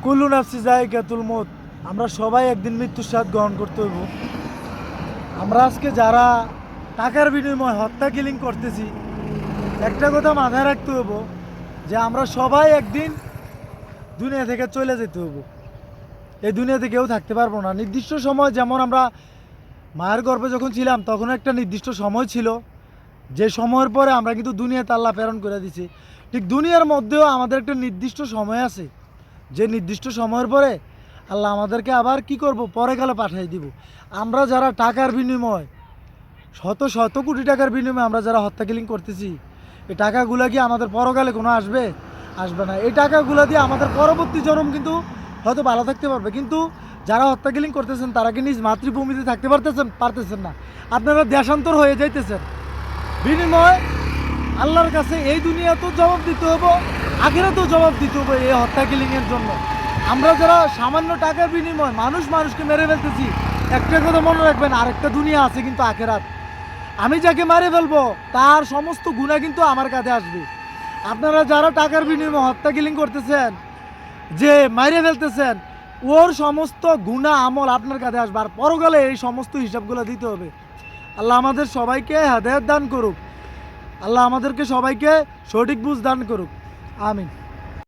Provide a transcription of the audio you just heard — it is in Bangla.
কুল্লু নাফসি যায়কাতুল মউত। আমরা সবাই একদিন মৃত্যুর স্বাদ গ্রহণ করতে হইব। আমরা আজকে যারা টাকার বিনিময়ে হত্যা কিলিং করতেছি, একটা কথা মাথায় রাখতে হইব যে আমরা সবাই একদিন দুনিয়া থেকে চলে যেতে হইব। এই দুনিয়াতে কেউ থাকতে পারবো না। নির্দিষ্ট সময়, যেমন আমরা মায়ের গর্ভে যখন ছিলাম তখন একটা নির্দিষ্ট সময় ছিল, যে সময়ের পরে আমরা কিন্তু দুনিয়াতে আল্লাহ প্রেরণ করে দিছি। ঠিক দুনিয়ার মধ্যেও আমাদের একটা নির্দিষ্ট সময় আছে, যে নির্দিষ্ট সময়ের পরে আল্লাহ আমাদেরকে আবার কি করব, পরে কালে পাঠিয়ে দিব। আমরা যারা টাকার বিনিময়, শত শত কোটি টাকার বিনিময়ে আমরা যারা হত্যা কিলিং করতেছি, এই টাকাগুলো কি আমাদের পরকালে কোনো আসবে? আসবে না। এই টাকাগুলো দিয়ে আমাদের পরবর্তী জন্ম কিন্তু হয়তো ভালো থাকতে পারবে, কিন্তু যারা হত্যা কিলিং করতেছেন তারা কি নিজ মাতৃভূমিতে থাকতে পারতেছেন না। আপনারা দেশান্তর হয়ে যাইতেছেন। বিনিময় আল্লাহর কাছে এই দুনিয়াতেও জবাব দিতে হবে, আখিরাতেও জবাব দিতে হবে এই হত্যা কিলিংয়ের জন্য। আমরা যারা সামান্য টাকার বিনিময় মানুষকে মেরে ফেলতেছি, একটা কথা মনে রাখবেন, আরেকটা দুনিয়া আছে কিন্তু আখিরাত। আমি যাকে মারে ফেলবো তার সমস্ত গুনাহ কিন্তু আমার কাছে আসবে। আপনারা যারা টাকার বিনিময়ে হত্যা কিলিং করতেছেন, যে মাইরে ফেলতেছেন, ওর সমস্ত গুনাহ আমল আপনার কাছে আসবে, আর পরকালে এই সমস্ত হিসাবগুলো দিতে হবে। আল্লাহ আমাদের সবাইকে হেদায়েত দান করুক। আল্লাহ আমাদেরকে সবাইকে সঠিক বুঝ দান করুক। আমিন।